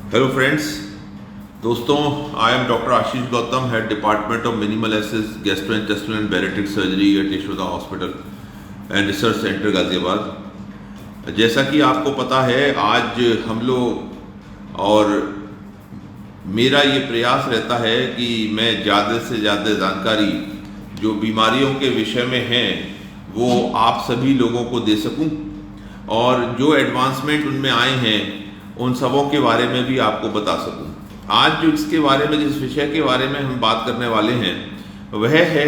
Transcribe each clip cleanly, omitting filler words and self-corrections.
Hello friends, दोस्तों, I am doctor Ashish Gautam, head department of minimal access gastrointestinal and bariatric surgery at Yashoda hospital and research centre Ghaziabad. जैसा कि आपको पता है, आज हम लोग और मेरा ये प्रयास रहता है कि मैं ज़्यादा से ज़्यादा जानकारी जो बीमारियों के विषय में है वो आप सभी लोगों को दे सकूं और जो एडवांसमेंट उनमें आए हैं उन सबों के बारे में भी आपको बता सकूं। आज जो इसके बारे में, जिस विषय के बारे में हम बात करने वाले हैं वह है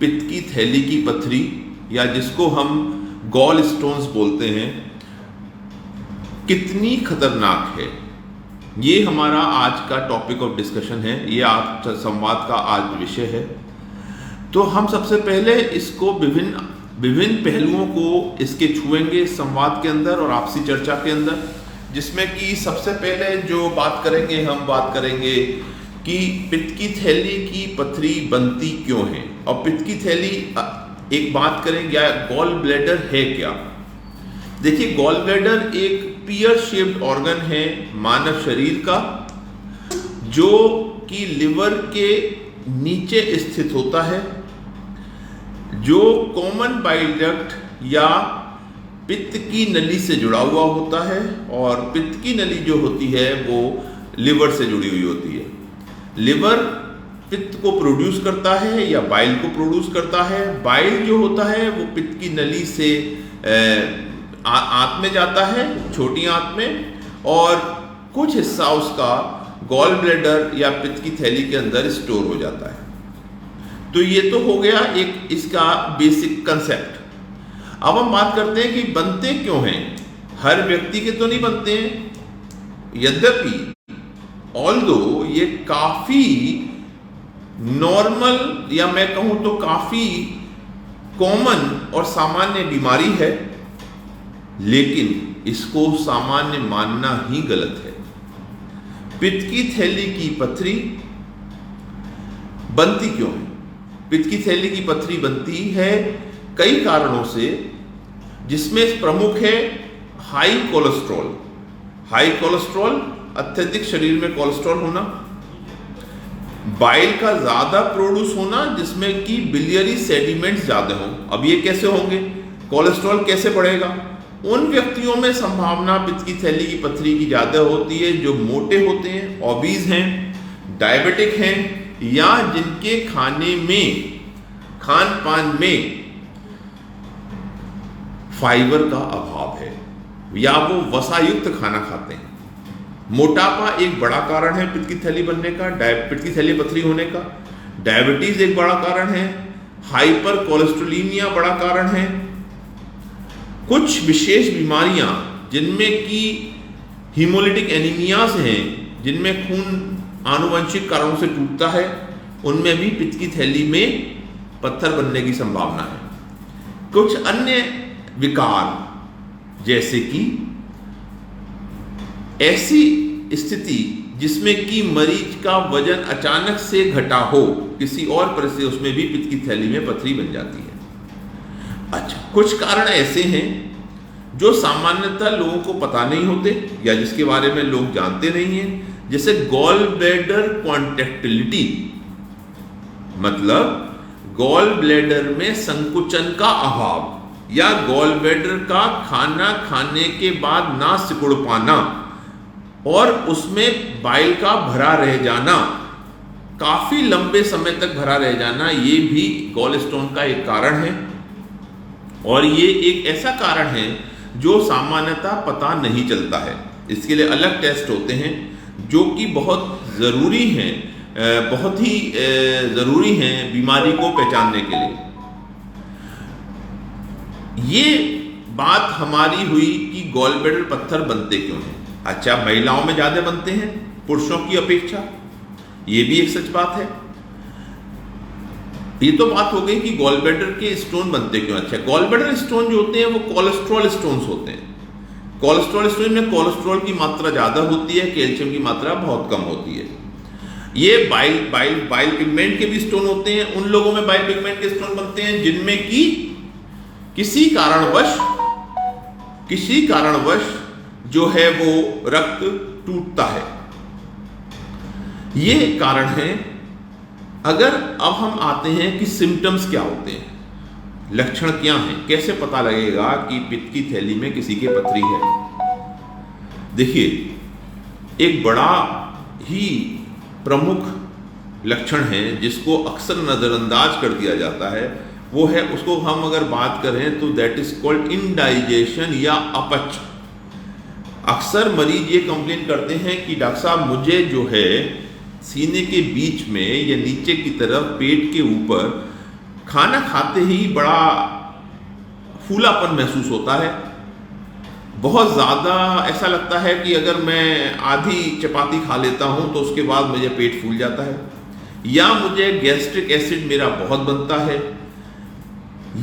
पित्त की थैली की पथरी, या जिसको हम गॉल स्टोन्स बोलते हैं। कितनी खतरनाक है, ये हमारा आज का टॉपिक ऑफ डिस्कशन है, ये आप संवाद का आज विषय है। तो हम सबसे पहले इसको विभिन्न पहलुओं को इसके छुएंगे इस संवाद के अंदर और आपसी चर्चा के अंदर, जिसमें कि सबसे पहले जो बात करेंगे, हम बात करेंगे कि पित्त की थैली की पथरी बनती क्यों है। और पित्त की थैली, एक बात करें, क्या गॉल ब्लैडर है क्या। देखिए, गॉल ब्लैडर एक पीयर शेप्ड ऑर्गन है मानव शरीर का, जो कि लिवर के नीचे स्थित होता है, जो कॉमन बाइल डक्ट या पित्त की नली से जुड़ा हुआ होता है। और पित्त की नली जो होती है वो लिवर से जुड़ी हुई होती है। लिवर पित्त को प्रोड्यूस करता है या बाइल को प्रोड्यूस करता है। बाइल जो होता है वो पित्त की नली से आंत में जाता है, छोटी आंत में, और कुछ हिस्सा उसका गॉल ब्लैडर या पित्त की थैली के अंदर स्टोर हो जाता है। तो ये तो हो गया एक इसका बेसिक कंसेप्ट। अब हम बात करते हैं कि बनते क्यों हैं। हर व्यक्ति के तो नहीं बनते हैं, यद्यपि ऑल्दो ये काफी नॉर्मल, या मैं कहूं तो काफी कॉमन और सामान्य बीमारी है, लेकिन इसको सामान्य मानना ही गलत है। पित्त की थैली की पथरी बनती क्यों है। पित्त की थैली की पथरी बनती है कई कारणों से, जिसमें प्रमुख है हाई कोलेस्ट्रॉल। हाई कोलेस्ट्रॉल, अत्यधिक शरीर में कोलेस्ट्रॉल होना, बाइल का ज्यादा प्रोड्यूस होना जिसमें कि बिलियरी सेडिमेंट्स ज्यादा हों। अब ये कैसे होंगे, कोलेस्ट्रॉल कैसे बढ़ेगा। उन व्यक्तियों में संभावना पित्त की थैली की पथरी की ज्यादा होती है जो मोटे होते हैं, ओबीज हैं, डायबिटिक हैं, या जिनके खान पान में फाइबर का अभाव है, या वो वसायुक्त खाना खाते हैं। मोटापा एक बड़ा कारण है पित्त की थैली बनने का, पित्त की थैली पथरी होने का। डायबिटीज एक बड़ा कारण है। हाइपर कोलेस्ट्रोलीमिया बड़ा कारण है। कुछ विशेष बीमारियां जिनमें कि हीमोलिटिक एनीमियाज हैं, जिनमें खून आनुवंशिक कारणों से टूटता है, उनमें भी पित्त की थैली में पत्थर बनने की संभावना है। कुछ अन्य विकार, जैसे कि ऐसी स्थिति जिसमें कि मरीज का वजन अचानक से घटा हो किसी और परिस्थिति, उसमें भी पित्त की थैली में पथरी बन जाती है। अच्छा, कुछ कारण ऐसे हैं जो सामान्यतः लोगों को पता नहीं होते या जिसके बारे में लोग जानते नहीं हैं, जैसे गॉल ब्लैडर कॉन्ट्रैक्टिलिटी, मतलब गॉल ब्लैडर में संकुचन का अभाव, या गॉल ब्लैडर का खाना खाने के बाद ना सिकुड़ पाना और उसमें बाइल का भरा रह जाना, काफी लंबे समय तक भरा रह जाना, ये भी गॉल स्टोन का एक कारण है। और ये एक ऐसा कारण है जो सामान्यतः पता नहीं चलता है। इसके लिए अलग टेस्ट होते हैं जो कि बहुत ज़रूरी हैं, बहुत ही ज़रूरी हैं बीमारी को पहचानने के लिए। ये बात हमारी हुई कि गॉल ब्लैडर पत्थर बनते क्यों हैं। अच्छा, महिलाओं में ज़्यादा बनते हैं पुरुषों की अपेक्षा, ये भी एक सच बात है। ये तो बात हो गई कि गॉल ब्लैडर के स्टोन बनते क्यों। अच्छा, गॉल ब्लैडर स्टोन जो होते हैं वो कोलेस्ट्रॉल स्टोन्स होते हैं। कोलेस्ट्रॉल स्टोन में कोलेस्ट्रॉल की मात्रा ज़्यादा होती है, कैल्शियम की मात्रा बहुत कम होती है। ये बाइल पिगमेंट के भी स्टोन होते हैं। उन लोगों में बाइल पिगमेंट के स्टोन बनते हैं जिनमें कि किसी कारणवश जो है वो रक्त टूटता है, ये कारण है। अगर अब हम आते हैं कि सिम्टम्स क्या होते हैं, लक्षण क्या हैं, कैसे पता लगेगा कि पित्त की थैली में किसी के पथरी है। देखिए, एक बड़ा ही प्रमुख लक्षण है जिसको अक्सर नज़रअंदाज कर दिया जाता है, वो है, उसको हम अगर बात करें तो दैट इज कॉल्ड इंडाइजेशन या अपच। अक्सर मरीज ये कंप्लेन करते हैं कि डॉक्टर साहब मुझे जो है सीने के बीच में या नीचे की तरफ पेट के ऊपर खाना खाते ही बड़ा फूलापन महसूस होता है, बहुत ज़्यादा ऐसा लगता है कि अगर मैं आधी चपाती खा लेता हूँ तो उसके बाद मुझे पेट फूल जाता है, या मुझे गैस्ट्रिक एसिड मेरा बहुत बनता है।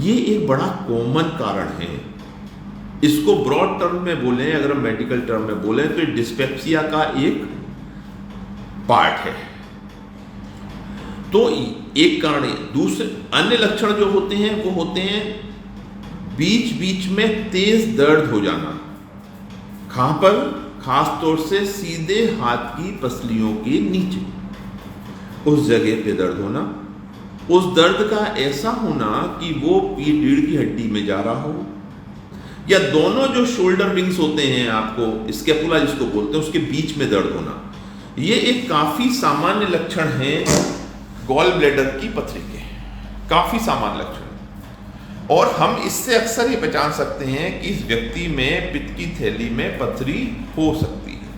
ये एक बड़ा कॉमन कारण है। इसको ब्रॉड टर्म में बोलें, अगर हम मेडिकल टर्म में बोलें तो डिस्पेप्सिया का एक पार्ट है। तो एक कारण है। दूसरे अन्य लक्षण जो होते हैं वो होते हैं बीच बीच में तेज दर्द हो जाना। कहां पर? खास तौर से सीधे हाथ की पसलियों के नीचे, उस जगह पे दर्द होना। उस दर्द का ऐसा होना कि वो रीढ़ की हड्डी में जा रहा हो, या दोनों जो शोल्डर विंग्स होते हैं, आपको स्कैपुला जिसको बोलते हैं, उसके बीच में दर्द होना। ये एक काफी सामान्य लक्षण है गॉल ब्लैडर की पथरी के, काफी सामान्य लक्षण। और हम इससे अक्सर ये पहचान सकते हैं कि इस व्यक्ति में पित्त की थैली में पथरी हो सकती है।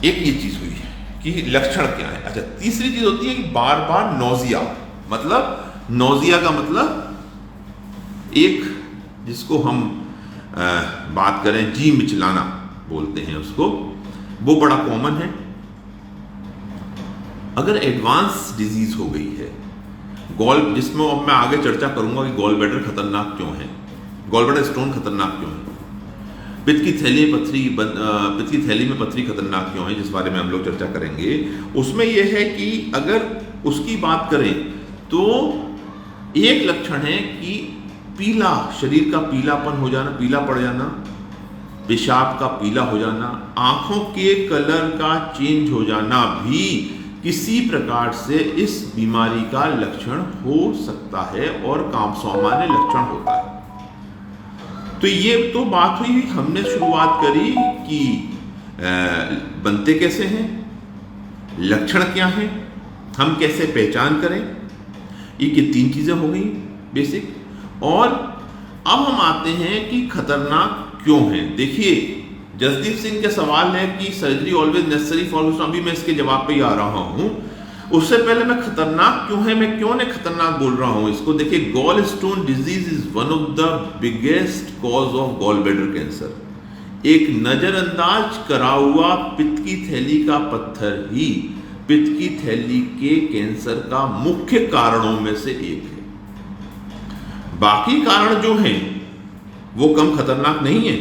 एक ये चीज हुई कि लक्षण क्या है। अच्छा, तीसरी चीज होती है कि बार बार नोजिया। मतलब नोजिया का मतलब एक, जिसको हम बात करें जी मिचलाना बोलते हैं उसको, वो बड़ा कॉमन है। अगर एडवांस डिजीज हो गई है गॉल, जिसमें अब मैं आगे चर्चा करूंगा कि गॉल ब्लैडर खतरनाक क्यों है, गॉल ब्लैडर स्टोन खतरनाक क्यों है, पित्त की थैली में पथरी खतरनाक क्यों है, जिस बारे में हम लोग चर्चा करेंगे। उसमें यह है कि अगर उसकी बात करें तो एक लक्षण है कि पीला, शरीर का पीलापन हो जाना, पीला पड़ जाना, पेशाब का पीला हो जाना, आंखों के कलर का चेंज हो जाना भी किसी प्रकार से इस बीमारी का लक्षण हो सकता है और काम सामान्य लक्षण होता है। तो ये तो बात हुई, हमने शुरुआत करी कि बनते कैसे हैं, लक्षण क्या हैं, हम कैसे पहचान करें। ये 3 चीजें हो गई बेसिक। और अब हम आते हैं कि खतरनाक क्यों है। देखिए, जसदीप सिंह का सवाल है कि सर्जरी ऑलवेज नेसेसरी फॉर, अभी मैं इसके जवाब पे ही आ रहा हूं। उससे पहले मैं खतरनाक क्यों है, मैं क्यों नहीं खतरनाक बोल रहा हूं इसको। देखिए, gallstone disease is one of the biggest cause of gallbladder cancer. एक नजरअंदाज करा हुआ पित्त की थैली का पत्थर ही पित्त की थैली के कैंसर का मुख्य कारणों में से एक है। बाकी कारण जो हैं वो कम खतरनाक नहीं है।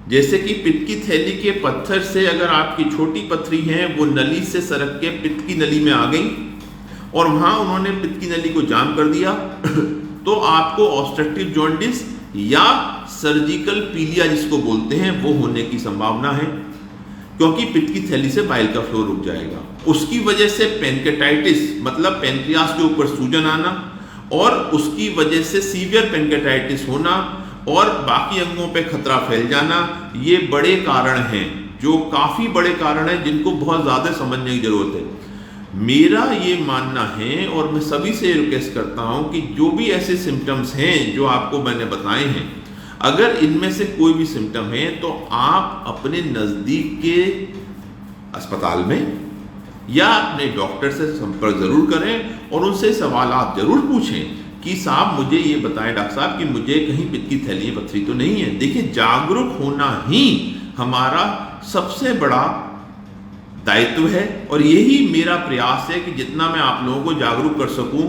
जैसे कि पित्त की थैली के पत्थर से अगर आपकी छोटी पथरी है, वो नली से सरक के पित्त की नली में आ गई और वहां उन्होंने पित्त की नली को जाम कर दिया तो आपको ऑब्स्ट्रक्टिव जॉन्डिस या सर्जिकल पीलिया जिसको बोलते हैं वो होने की संभावना है, क्योंकि पित्त की थैली से बाइल का फ्लो रुक जाएगा। उसकी वजह से पेनकेटाइटिस, मतलब पेनक्रियास के ऊपर सूजन आना, और उसकी वजह से सीवियर पेनकेटाइटिस होना और बाकी अंगों पे खतरा फैल जाना, ये बड़े कारण हैं, जो काफी बड़े कारण हैं जिनको बहुत ज्यादा समझने की जरूरत है। मेरा ये मानना है और मैं सभी से रिक्वेस्ट करता हूं कि जो भी ऐसे सिम्टम्स हैं जो आपको मैंने बताए हैं, अगर इनमें से कोई भी सिम्टम है तो आप अपने नजदीक के अस्पताल में या अपने डॉक्टर से संपर्क जरूर करें और उनसे सवाल आप जरूर पूछें कि साहब मुझे ये बताएं डॉक्टर साहब कि मुझे कहीं पित्त की थैली में पथरी तो नहीं है। देखिए, जागरूक होना ही हमारा सबसे बड़ा दायित्व है और यही मेरा प्रयास है कि जितना मैं आप लोगों को जागरूक कर सकूं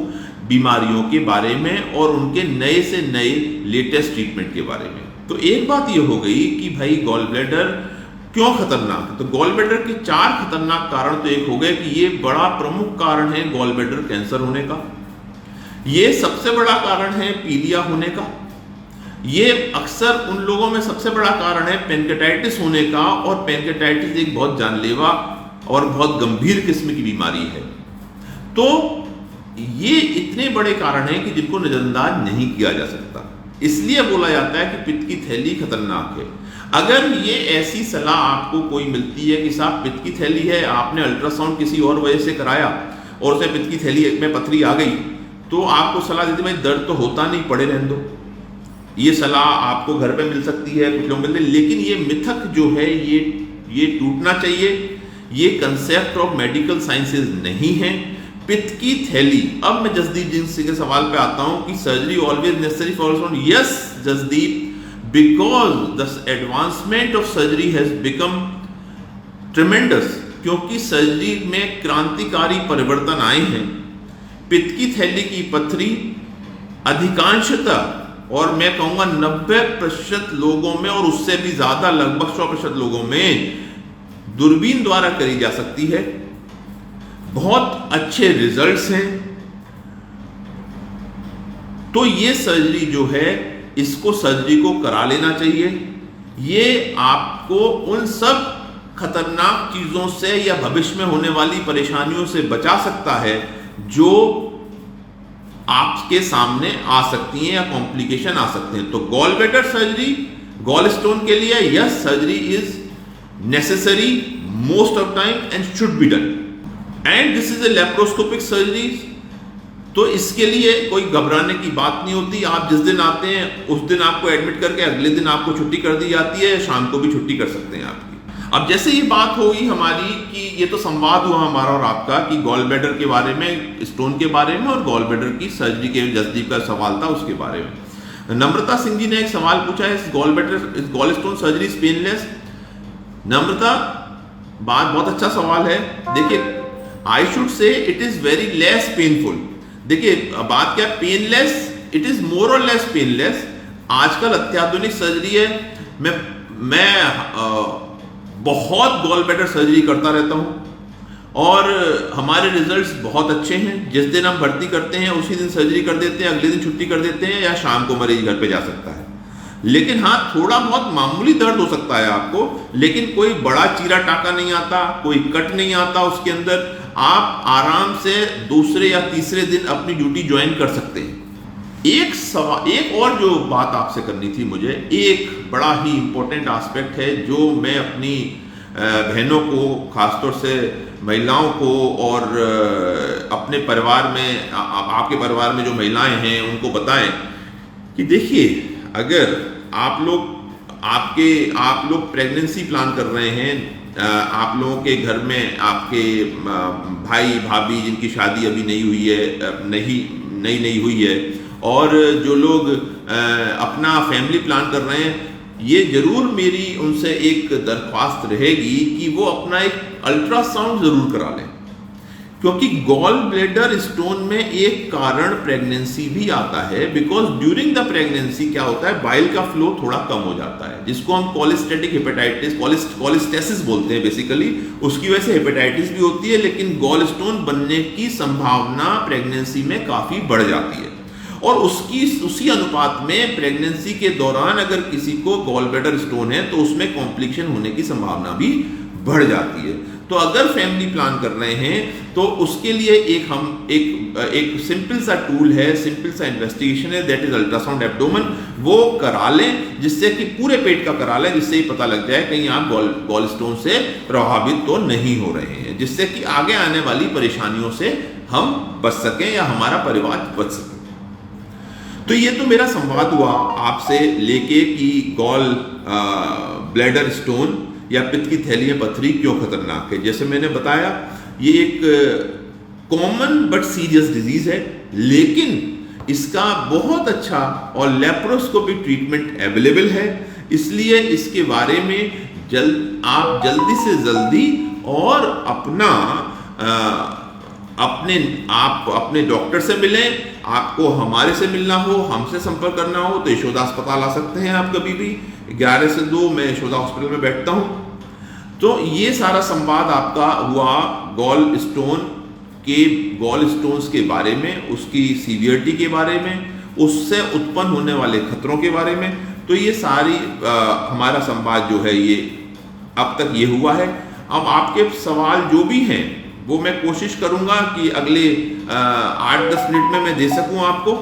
बीमारियों के बारे में और उनके नए से नए लेटेस्ट ट्रीटमेंट के बारे में। तो एक बात ये हो गई कि भाई गॉल ब्लैडर क्यों खतरनाक है। तो गॉल ब्लैडर के 4 खतरनाक कारण तो एक हो गए कि ये बड़ा प्रमुख कारण है गॉल ब्लैडर कैंसर होने का, ये सबसे बड़ा कारण है पीलिया होने का, ये अक्सर उन लोगों में सबसे बड़ा कारण है पेनकेटाइटिस होने का, और पेनकेटाइटिस एक बहुत जानलेवा और बहुत गंभीर किस्म की बीमारी है। तो ये इतने बड़े कारण हैं कि जिनको नजरअंदाज नहीं किया जा सकता। इसलिए बोला जाता है कि पित्त की थैली खतरनाक है। अगर ये ऐसी सलाह आपको कोई मिलती है कि साहब पित्त की थैली है, आपने अल्ट्रासाउंड किसी और वजह से कराया और उसे पित्त की थैली में पथरी आ गई, तो आपको सलाह देती भाई दर्द तो होता नहीं, पड़े रहने दो। ये सलाह आपको घर पे मिल सकती है, कुछ लोग मिलते हैं, लेकिन ये मिथक जो है ये टूटना चाहिए। ये कंसेप्ट ऑफ मेडिकल साइंसेज नहीं है। पित्त की थैली, अब मैं जसदीप जी के सवाल पे आता हूं कि surgery always necessary for ultrasound. Yes Jasdeep, because the advancement of surgery has become ट्रेमेंडस, क्योंकि सर्जरी में क्रांतिकारी परिवर्तन आए हैं। पित्त की थैली की पथरी अधिकांशतः, और मैं कहूंगा 90% लोगों में, और उससे भी ज्यादा लगभग 100% लोगों में दूरबीन द्वारा करी जा सकती है। बहुत अच्छे रिजल्ट्स हैं। तो ये सर्जरी जो है, इसको सर्जरी को करा लेना चाहिए। ये आपको उन सब खतरनाक चीजों से या भविष्य में होने वाली परेशानियों से बचा सकता है जो आपके सामने आ सकती हैं या कॉम्प्लिकेशन आ सकते हैं। तो gallbladder surgery, gallstone के लिए yes, surgery is necessary most of time and should be done, and this is a laparoscopic surgery. तो इसके लिए कोई घबराने की बात नहीं होती। आप जिस दिन आते हैं उस दिन आपको एडमिट करके अगले दिन आपको छुट्टी कर दी जाती है, शाम को भी छुट्टी कर सकते हैं आपकी। अब जैसे ये बात होगी हमारी कि ये तो संवाद हुआ हमारा और आपका कि गॉल ब्लैडर के बारे में, स्टोन के बारे में, और गॉल ब्लैडर की सर्जरी के जसदीप का सवाल था उसके बारे में। नम्रता सिंह जी ने एक सवाल पूछा है, gall bladder, gall stone surgery is painless. Namrata, बात बहुत अच्छा सवाल है। देखिए, I should say it is very less painful. देखिए बात क्या, पेनलेस, इट इज मोर और लेस पेनलेस। आजकल अत्याधुनिक सर्जरी है। मैं बहुत गॉल ब्लैडर सर्जरी करता रहता हूं और हमारे रिजल्ट्स बहुत अच्छे हैं। जिस दिन हम भर्ती करते हैं उसी दिन सर्जरी कर देते हैं, अगले दिन छुट्टी कर देते हैं, या शाम को मरीज घर पे जा सकता है। लेकिन हाँ, थोड़ा बहुत मामूली दर्द हो सकता है आपको, लेकिन कोई बड़ा चीरा टाका नहीं आता, कोई कट नहीं आता उसके अंदर। आप आराम से दूसरे या तीसरे दिन अपनी ड्यूटी ज्वाइन कर सकते हैं। एक और जो बात आपसे करनी थी मुझे, एक बड़ा ही इंपॉर्टेंट एस्पेक्ट है जो मैं अपनी बहनों को, खासतौर से महिलाओं को, और अपने परिवार में, आपके परिवार में जो महिलाएं हैं उनको बताएं कि देखिए, अगर आप लोग प्रेगनेंसी प्लान कर रहे हैं, आप लोगों के घर में आपके भाई भाभी जिनकी शादी अभी नहीं हुई है, नई हुई है, और जो लोग अपना फैमिली प्लान कर रहे हैं, ये जरूर मेरी उनसे एक दरख्वास्त रहेगी कि वो अपना एक अल्ट्रासाउंड जरूर करा लें, क्योंकि गॉल ब्लैडर स्टोन में एक कारण प्रेगनेंसी भी आता है। बिकॉज ड्यूरिंग द प्रेगनेंसी क्या होता है, बाइल का फ्लो थोड़ा कम हो जाता है, जिसको हम कॉलिस्टेटिक हेपेटाइटिस, कॉलिस्टेसिस बोलते हैं बेसिकली। उसकी वजह से हेपेटाइटिस भी होती है, लेकिन गॉल स्टोन बनने की संभावना प्रेगनेंसी में काफी बढ़ जाती है। और उसी अनुपात में प्रेगनेंसी के दौरान अगर किसी को गॉल ब्लैडर स्टोन है तो उसमें कॉम्प्लिकेशन होने की संभावना भी बढ़ जाती है। तो अगर फैमिली प्लान कर रहे हैं तो उसके लिए एक सिंपल सा टूल है, सिंपल सा इन्वेस्टिगेशन है, दैट इज अल्ट्रासाउंड एब्डोमेन। वो करा लें, जिससे कि पूरे पेट का करा लें, जिससे ही पता लग जाए कहीं आप गॉल स्टोन से प्रभावित तो नहीं हो रहे हैं, जिससे कि आगे आने वाली परेशानियों से हम बच सकें या हमारा परिवार बच सके। तो ये तो मेरा संवाद हुआ आपसे लेके कि गॉल ब्लैडर स्टोन या पित्त की थैली में पथरी क्यों खतरनाक है। जैसे मैंने बताया, ये एक कॉमन बट सीरियस डिजीज है, लेकिन इसका बहुत अच्छा और लेप्रोस्कोपिक ट्रीटमेंट अवेलेबल है। इसलिए इसके बारे में आप जल्दी से जल्दी और अपने डॉक्टर से मिलें। आपको हमारे से मिलना हो, हमसे संपर्क करना हो तो यशोदा अस्पताल आ सकते हैं आप कभी भी। 11 से 2 मैं यशोदा हॉस्पिटल में बैठता हूं। तो ये सारा संवाद आपका हुआ गॉल स्टोन्स के बारे में, उसकी सीवियरिटी के बारे में, उससे उत्पन्न होने वाले खतरों के बारे में। तो ये सारी हमारा संवाद जो है ये अब तक ये हुआ है। अब आपके सवाल जो भी हैं वो मैं कोशिश करूंगा कि अगले 8-10 मिनट में मैं दे सकूं, आपको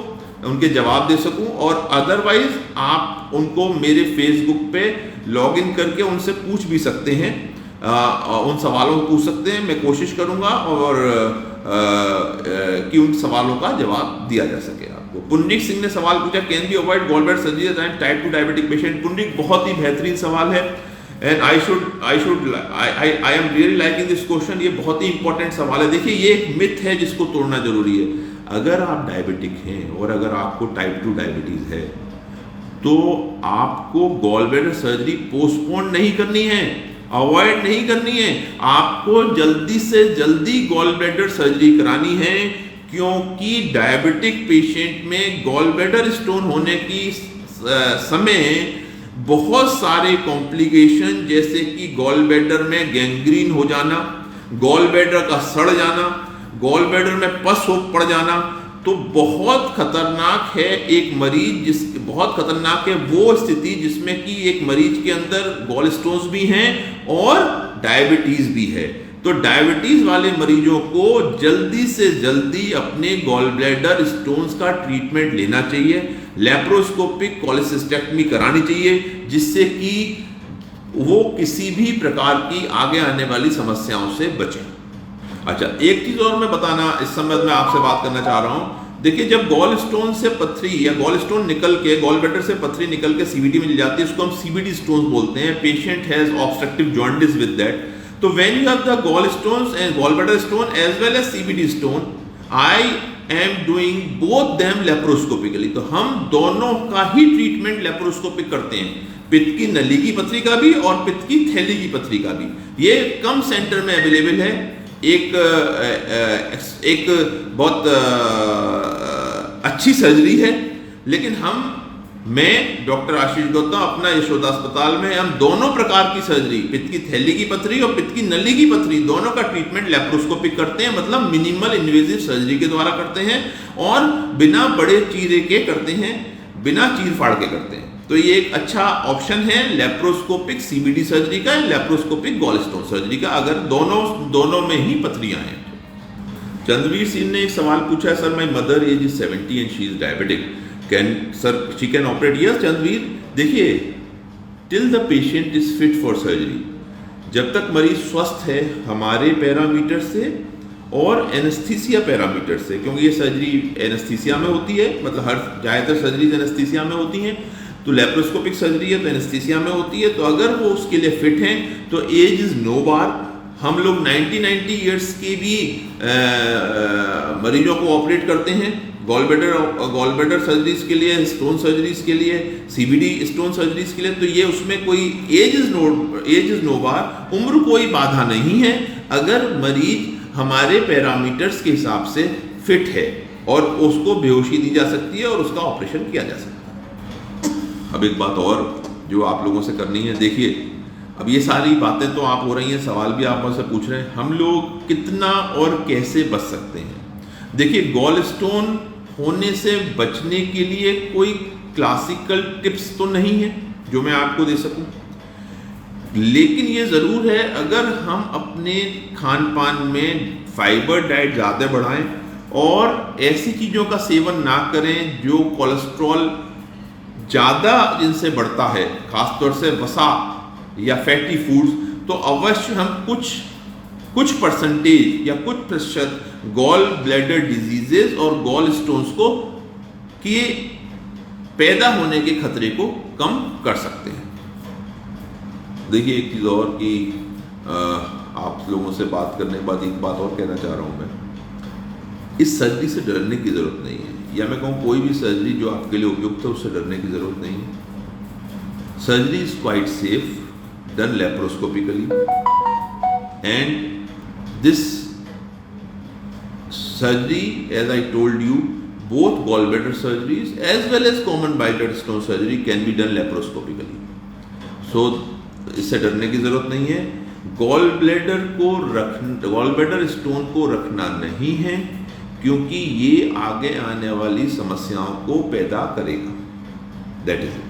उनके जवाब दे सकूं, और अदरवाइज आप उनको मेरे फेसबुक पे लॉग इन करके उनसे पूछ भी सकते हैं, उन सवालों को पूछ सकते हैं। मैं कोशिश करूंगा और कि उन सवालों का जवाब दिया जा सके आपको। पुंडरिक सिंह ने सवाल पूछा, can be avoid gallbladder surgery and type 2 diabetic patient. Pundarik बहुत ही बेहतरीन सवाल है, and I am really liking this question. ये बहुत ही इंपॉर्टेंट सवाल है। देखिए, ये एक मिथ है जिसको तोड़ना जरूरी है। अगर आप डायबिटिक हैं और अगर आपको टाइप 2 डायबिटीज है तो आपको गॉलब्लैडर सर्जरी पोस्टपोन नहीं करनी है, अवॉइड नहीं करनी है। आपको जल्दी से जल्दी गॉलब्लैडर सर्जरी करानी है, क्योंकि डायबिटिक पेशेंट में गॉलब्लैडर स्टोन होने की समय बहुत सारे कॉम्प्लिकेशन, जैसे कि गॉलब्लैडर में गैंग्रीन हो जाना, गॉलब्लैडर का सड़ जाना, गॉलब्लैडर में पस हो पड़ जाना, तो बहुत खतरनाक है। एक मरीज बहुत खतरनाक है वो स्थिति जिसमें कि एक मरीज के अंदर गॉल स्टोन्स भी हैं और डायबिटीज भी है। तो डायबिटीज वाले मरीजों को जल्दी से जल्दी अपने गॉलब्लैडर स्टोन्स का ट्रीटमेंट लेना चाहिए, लैप्रोस्कोपिक कोलेसिस्टेक्टमी करानी चाहिए, जिससे कि वो किसी भी प्रकार की आगे आने वाली समस्याओं से बचें। अच्छा, एक चीज और मैं बताना इस समय मैं आपसे बात करना चाह रहा हूं। देखिए, जब गॉल स्टोन से पथरी या गॉल स्टोन निकल के गॉलब्लैडर से पथरी निकल के सीबीडी में ले जाती है, इसको हम सीबीडी स्टोन्स बोलते हैं। Patient has obstructive jaundice with that. तो when you have the gall stones and gallbladder stone as well as CBD stone, I am doing both them laparoscopically. तो हम दोनों का ही ट्रीटमेंट लेप्रोस्कोपिक करते हैं, पित्त की नली की पथरी का भी और पित्त की थैली की पथरी का भी। ये कम सेंटर में अवेलेबल है। एक बहुत अच्छी सर्जरी है, लेकिन मैं डॉक्टर आशीष गौतम अपना यशोदा अस्पताल में हम दोनों प्रकार की सर्जरी, पित्त की थैली की पथरी और पित्त की नली की पथरी, दोनों का ट्रीटमेंट लेप्रोस्कोपिक करते हैं। मतलब मिनिमल इन्वेजिव सर्जरी के द्वारा करते हैं और बिना बड़े चीरे के करते हैं, बिना चीर फाड़ के करते हैं। तो ये एक अच्छा ऑप्शन है लेप्रोस्कोपिक सीबीडी सर्जरी का, लेप्रोस्कोपिक गॉल स्टोन सर्जरी का, अगर दोनों में ही पथरियां हैं। चंद्रवीर सिंह ने एक सवाल पूछा है, sir my mother age is 70 and she is diabetic, she can operate? Yes Chandraveer, देखिए, till the patient is fit for surgery, जब तक मरीज स्वस्थ है हमारे पैरामीटर से और एनेस्थीसिया पैरामीटर से, क्योंकि ये सर्जरी एनेस्थीसिया में होती है, मतलब हर ज़्यादातर सर्जरीज एनेस्थीसिया में होती हैं, तो लेप्रोस्कोपिक सर्जरी है तो एनेस्थीसिया में होती है। तो अगर वो उसके लिए फिट हैं तो एज इज नो बार। हम लोग 90 ईयर्स के भी मरीजों को ऑपरेट करते हैं, गॉलब्लैडर सर्जरीज के लिए, स्टोन सर्जरीज के लिए, सीबीडी स्टोन सर्जरीज के लिए। तो ये उसमें कोई एज इज नो बार, उम्र कोई बाधा नहीं है, अगर मरीज हमारे पैरामीटर्स के हिसाब से फिट है और उसको बेहोशी दी जा सकती है और उसका ऑपरेशन किया जा सकता है। अब एक बात और जो आप लोगों से करनी है, देखिए, अब ये सारी बातें तो आप हो रही हैं, सवाल भी आप मुझसे पूछ रहे हैं, हम लोग कितना और कैसे बच सकते हैं? देखिए, गॉल स्टोन होने से बचने के लिए कोई क्लासिकल टिप्स तो नहीं है जो मैं आपको दे सकूं, लेकिन ये ज़रूर है अगर हम अपने खान पान में फाइबर डाइट ज़्यादा बढ़ाएं और ऐसी चीज़ों का सेवन ना करें जो कोलेस्ट्रॉल ज़्यादा जिनसे बढ़ता है, खासतौर से वसा या फैटी फूड्स, तो अवश्य हम कुछ परसेंटेज या कुछ प्रतिशत गॉल ब्लैडर डिजीजेस और गॉल स्टोन्स को किए पैदा होने के खतरे को कम कर सकते हैं। देखिए, एक चीज़ और कि आप लोगों से बात करने के बाद एक बात और कहना चाह रहा हूँ मैं, इस सर्जरी से डरने की ज़रूरत नहीं है, या मैं कहूँ कोई भी सर्जरी जो आपके लिए उपयुक्त है उससे डरने की ज़रूरत नहीं है। Surgery is quite safe, done laparoscopically, and this surgery, as I told you, both gallbladder surgeries as well as common bile stone surgery can be done laparoscopically. So इससे डरने की जरूरत नहीं है। गॉल ब्लैडर स्टोन को रखना नहीं है, क्योंकि ये आगे आने वाली समस्याओं को पैदा करेगा। That is it.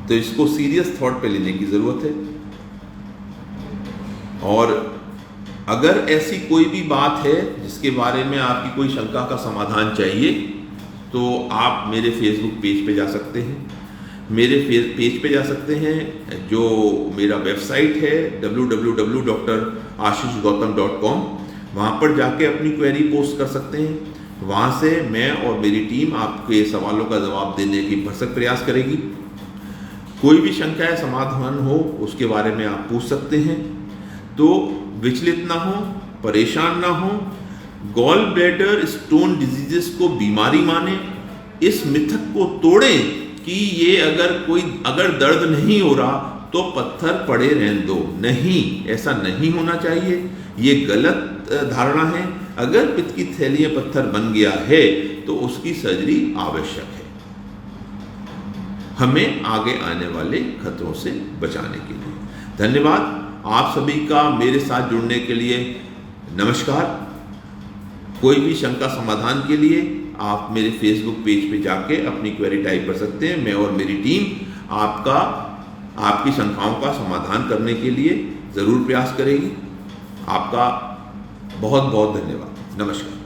तो इसको सीरियस थॉट पे लेने की ज़रूरत है। और अगर ऐसी कोई भी बात है जिसके बारे में आपकी कोई शंका का समाधान चाहिए, तो आप मेरे फेसबुक पेज पे जा सकते हैं, मेरे पेज पे जा सकते हैं, जो मेरा वेबसाइट है www.ashishgautam.com, वहाँ पर जाके अपनी क्वेरी पोस्ट कर सकते हैं। वहाँ से मैं और मेरी टीम आपके सवालों का जवाब देने की भरसक प्रयास करेगी। कोई भी शंका या समाधान हो उसके बारे में आप पूछ सकते हैं। तो विचलित ना हो, परेशान ना हो, गॉल ब्लैडर स्टोन डिजीजेस को बीमारी माने, इस मिथक को तोड़ें कि ये अगर दर्द नहीं हो रहा तो पत्थर पड़े रहने दो। नहीं, ऐसा नहीं होना चाहिए, ये गलत धारणा है। अगर पित्त की थैली में पत्थर बन गया है तो उसकी सर्जरी आवश्यक है, हमें आगे आने वाले खतरों से बचाने के लिए। धन्यवाद आप सभी का मेरे साथ जुड़ने के लिए। नमस्कार। कोई भी शंका समाधान के लिए आप मेरे फेसबुक पेज पे जाके अपनी क्वेरी टाइप कर सकते हैं। मैं और मेरी टीम आपकी शंकाओं का समाधान करने के लिए ज़रूर प्रयास करेगी। आपका बहुत बहुत धन्यवाद। नमस्कार।